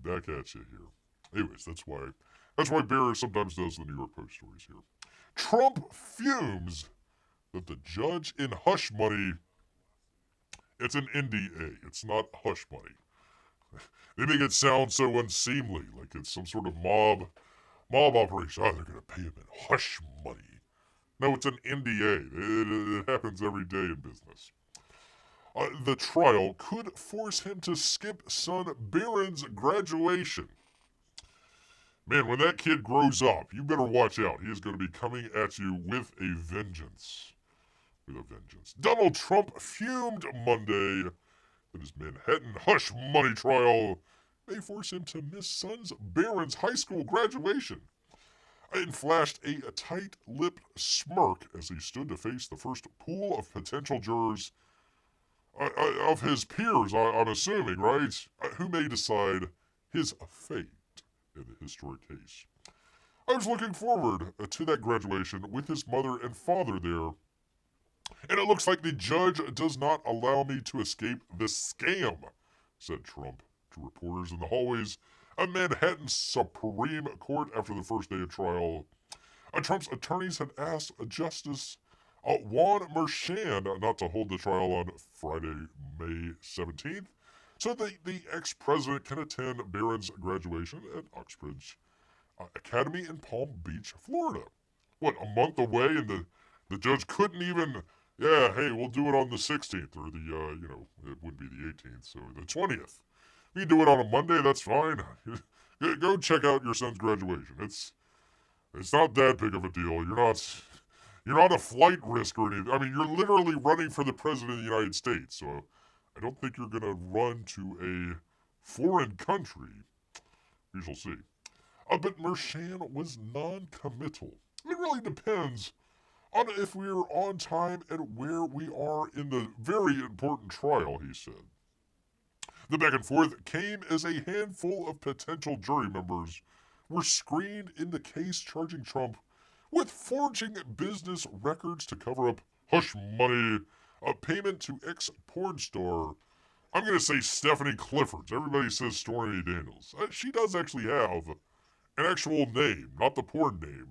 back at you here. Anyways, that's why Bear sometimes does the New York Post stories here. Trump fumes that the judge in hush money, it's an NDA. It's not hush money. They make it sound so unseemly, like it's some sort of mob operation. Oh, they're going to pay him in hush money. No, it's an NDA. It happens every day in business. The trial could force him to skip son Barron's graduation. Man, when that kid grows up, you better watch out. He is going to be coming at you with a vengeance. with a vengeance. Donald Trump fumed Monday that his Manhattan hush money trial may force him to miss son's Barron's high school graduation, and flashed a tight-lipped smirk as he stood to face the first pool of potential jurors of his peers, I'm assuming, right? Who may decide his fate in the historic case. I was looking forward to that graduation with his mother and father there, and it looks like the judge does not allow me to escape the scam, said Trump to reporters in the hallways of Manhattan Supreme Court after the first day of trial. Trump's attorneys had asked Justice Juan Merchan not to hold the trial on Friday, May 17th, so that the ex-president can attend Barron's graduation at Oxbridge Academy in Palm Beach, Florida. What, a month away, and the judge couldn't even, hey, we'll do it on the 16th, or it would be the 18th, so the 20th. You do it on a Monday, that's fine. Go check out your son's graduation. It's not that big of a deal. You're not a flight risk or anything. I mean, you're literally running for the president of the United States, so I don't think you're going to run to a foreign country. We shall see. But Merchan was non-committal. It really depends on if we're on time and where we are in the very important trial, he said. The back and forth came as a handful of potential jury members were screened in the case charging Trump with forging business records to cover up hush money, a payment to ex-porn star. I'm going to say Stephanie Clifford's. Everybody says Stormy Daniels. She does actually have an actual name, not the porn name.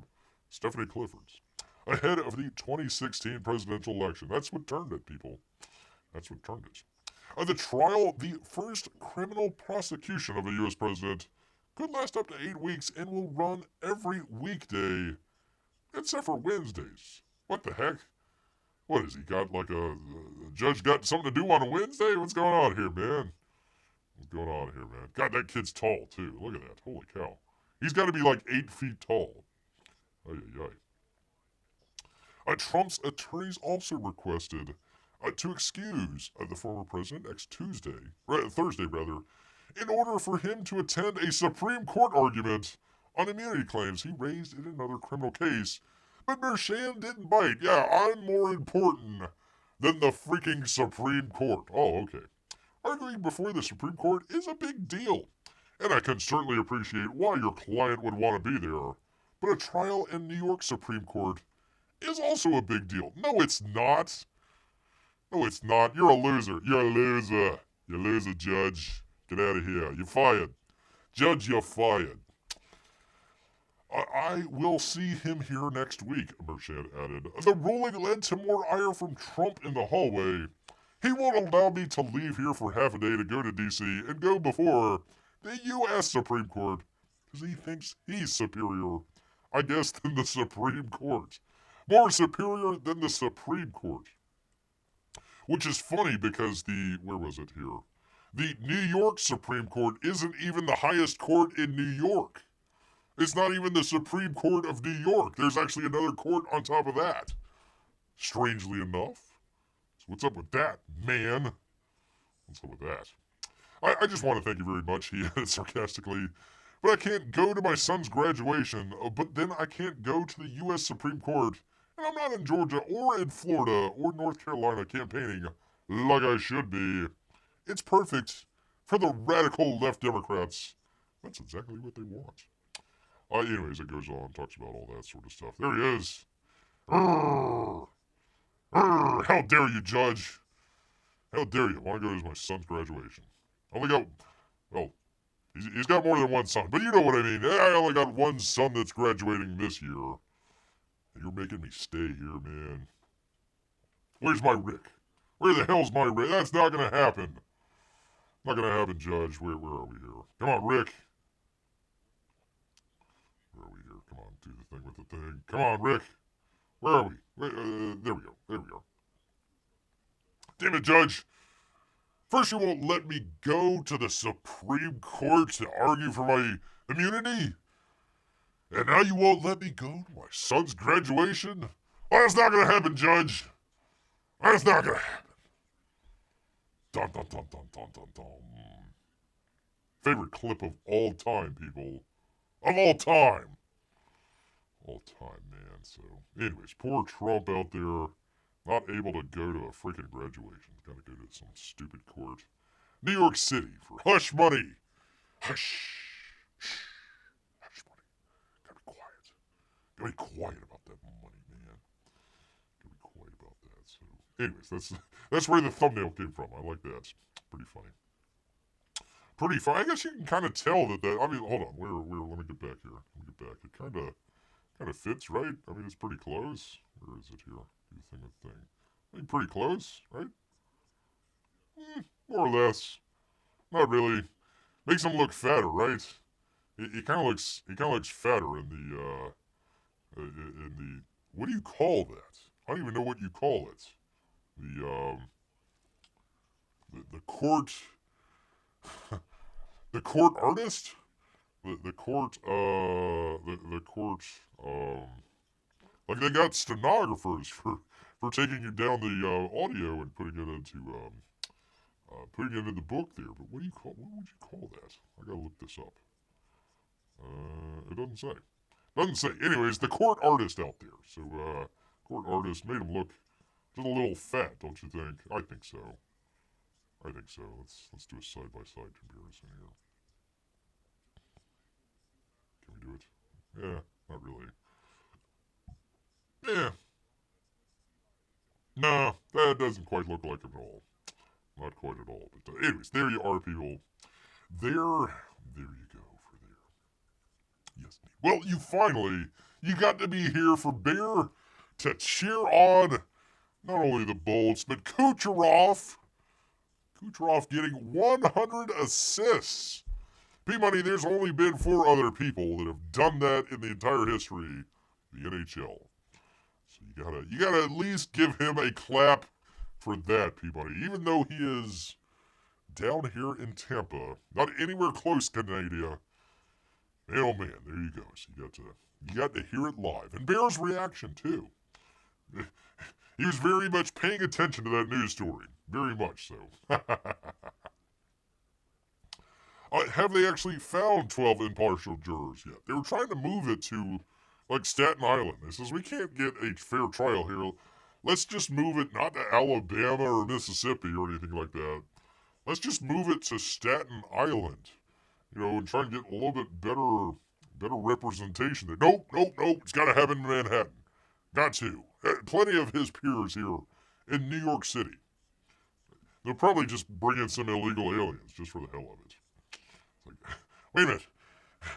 Stephanie Clifford's. Ahead of the 2016 presidential election. That's what turned it, people. That's what turned it. The trial, the first criminal prosecution of a U.S. president, could last up to 8 weeks and will run every weekday, except for Wednesdays. What the heck? What has he got, like a judge got something to do on a Wednesday? What's going on here, man? What's going on here, man? God, that kid's tall, too. Look at that. Holy cow. He's got to be like 8 feet tall. Ay, ay, ay. Trump's attorneys also requested to excuse the former president next Thursday, in order for him to attend a Supreme Court argument on immunity claims he raised in another criminal case. But Merchan didn't bite. Yeah, I'm more important than the freaking Supreme Court. Oh, okay. Arguing before the Supreme Court is a big deal, and I can certainly appreciate why your client would want to be there. But a trial in New York Supreme Court is also a big deal. No, it's not. No, it's not. You're a loser. You're a loser. You loser, Judge. Get out of here. You're fired. Judge, you're fired. I will see him here next week, Merchan added. The ruling led to more ire from Trump in the hallway. He won't allow me to leave here for half a day to go to D.C. and go before the U.S. Supreme Court because he thinks he's superior, I guess, than the Supreme Court. More superior than the Supreme Court. Which is funny because where was it here? The New York Supreme Court isn't even the highest court in New York. It's not even the Supreme Court of New York. There's actually another court on top of that. Strangely enough. So what's up with that, man? What's up with that? I just want to thank you very much, he added sarcastically. But I can't go to my son's graduation, but then I can't go to the U.S. Supreme Court. And I'm not in Georgia or in Florida or North Carolina campaigning like I should be. It's perfect for the radical left Democrats. That's exactly what they want. Anyways, it goes on, talks about all that sort of stuff. There he is. How dare you, Judge? How dare you? I want to go to my son's graduation. I only got, well, he's got more than one son, but you know what I mean. I only got one son that's graduating this year. You're making me stay here, man. Where's my Rick? Where the hell's my Rick? That's not going to happen. Not going to happen, Judge. Where are we here? Come on, Rick. Where are we here? Come on, do the thing with the thing. Come on, Rick. Where are we? There we go. There we go. Damn it, Judge. First you won't let me go to the Supreme Court to argue for my immunity? And now you won't let me go to my son's graduation? Well, that's not going to happen, Judge. That's not gonna happen. Dun dun dun dun dun dun dun. Favorite clip of all time, people. Of all time. All time, man. So, anyways, poor Trump out there, not able to go to a freaking graduation. Gotta go to some stupid court. New York City for hush money. Hush. Shh. Hush money. Gotta be quiet. Gotta be quiet about that money, man. Gotta be quiet about that. So, anyways, that's where the thumbnail came from. I like that. Pretty funny. Pretty funny. I guess you can kind of tell that. I mean, hold on. Where? Let me get back here. Let me get back. It kind of fits, right? I mean, it's pretty close. Where is it here? Do the thing. I think pretty close, right? More or less. Not really. Makes him look fatter, right? He kind of looks fatter in the what do you call that? I don't even know what you call it. The court the court artist, the court like they got stenographers for taking you down the audio and putting it into the book there. But what would you call that? I gotta look this up. It doesn't say. Anyways, the court artist out there. So court artist made him look just a little fat, don't you think? I think so. Let's do a side-by-side comparison here. Can we do it? Yeah, not really. Yeah. No, that doesn't quite look like him at all. Not quite at all. But anyways, there you are, people. There you go for there. Yes, indeed. Well, you got to be here for Bear to cheer on not only the Bolts, but Kucherov getting 100 assists. P-Money, there's only been 4 other people that have done that in the entire history of the NHL. So you gotta at least give him a clap for that, P-Money. Even though he is down here in Tampa, not anywhere close, Canada. Man, oh man, there you go. So you got to hear it live. And Bear's reaction, too. He was very much paying attention to that news story. Very much so. Have they actually found 12 impartial jurors yet? They were trying to move it to, like, Staten Island. They says, we can't get a fair trial here. Let's just move it not to Alabama or Mississippi or anything like that. Let's just move it to Staten Island. And try and get a little bit better representation there. Nope. It's got to happen in Manhattan. Got to. Plenty of his peers here in New York City. They'll probably just bring in some illegal aliens just for the hell of it. It's like, wait a minute.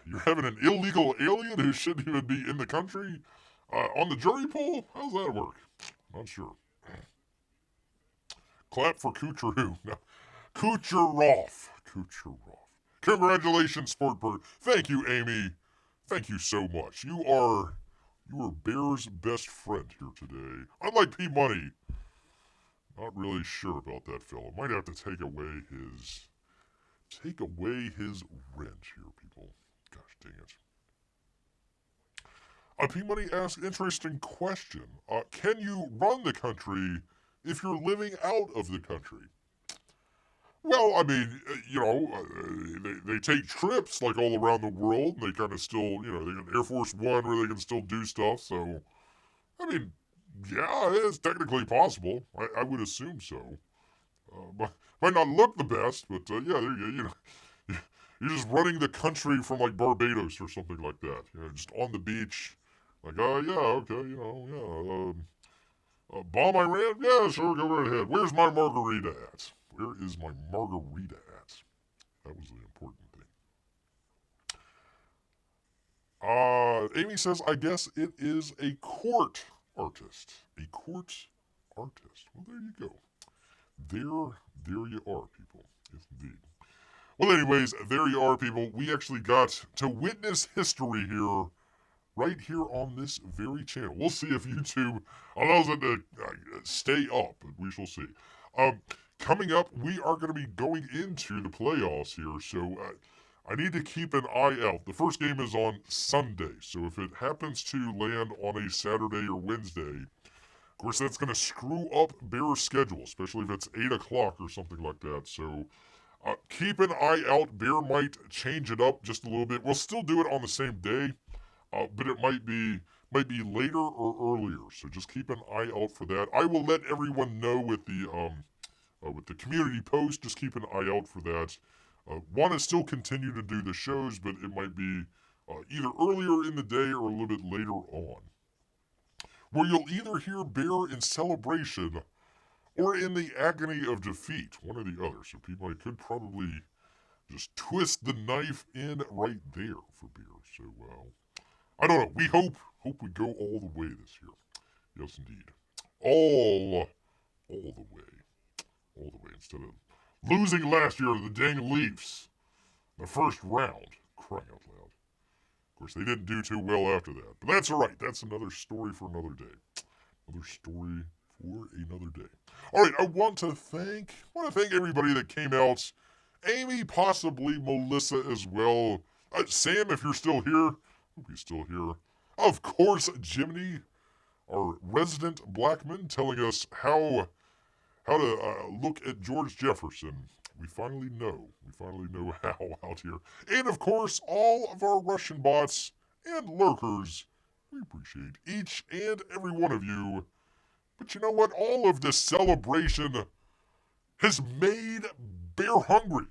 You're having an illegal alien who shouldn't even be in the country on the jury pool? How's that work? Not sure. Clap for Kucheroo. No. Kucherov. Congratulations, Sportberg. Thank you, Amy. Thank you so much. You are Bear's best friend here today. Unlike P-Money. Not really sure about that fellow. Might have to take away his rent here, people. Gosh dang it. P-Money asks, interesting question. Can you run the country if you're living out of the country? Well, I mean, they take trips like all around the world. And they kind of still, they got Air Force One where they can still do stuff. So, I mean, yeah, it's technically possible. I would assume so. Might not look the best, but yeah, you're just running the country from like Barbados or something like that. Just on the beach. Like, yeah, okay, bomb Iran? Yeah, sure, go right ahead. Where's my margarita at? Where is my margarita at? That was the important thing. Amy says, I guess it is a court artist. A court artist. Well, there you go. There you are, people. Yes, indeed. Well, anyways, there you are, people. We actually got to witness history here, right here on this very channel. We'll see if YouTube allows it to stay up, but we shall see. Coming up, we are going to be going into the playoffs here, so I need to keep an eye out. The first game is on Sunday, so if it happens to land on a Saturday or Wednesday, Of course, that's going to screw up Bear's schedule, especially if it's 8 o'clock or something like that. So keep an eye out. Bear might change it up just a little bit. We'll still do it on the same day, but it might be later or earlier. So just keep an eye out for that. I will let everyone know with the community post. Just keep an eye out for that. Want to still continue to do the shows, but it might be either earlier in the day or a little bit later on, where you'll either hear Bear in celebration or in the agony of defeat, one or the other. So people could probably just twist the knife in right there for Bear. So I don't know. We hope we go all the way this year. Yes, indeed, all the way instead of losing last year to the dang Leafs the first round. Crying out loud. Of course, they didn't do too well after that. But that's all right. That's another story for another day. Another story for another day. All right, I want to thank everybody that came out. Amy, possibly Melissa as well. Sam, if you're still here. Hope you're still here. Of course, Jiminy, our resident Blackman, telling us how to look at George Jefferson. We finally know how out here. And of course, all of our Russian bots and lurkers. We appreciate each and every one of you. But you know what? All of this celebration has made Bear hungry.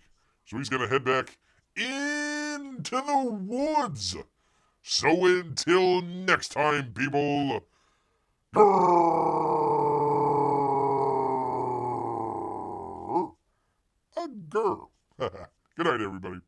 So he's going to head back into the woods. So until next time, people. A girl. Good night, everybody.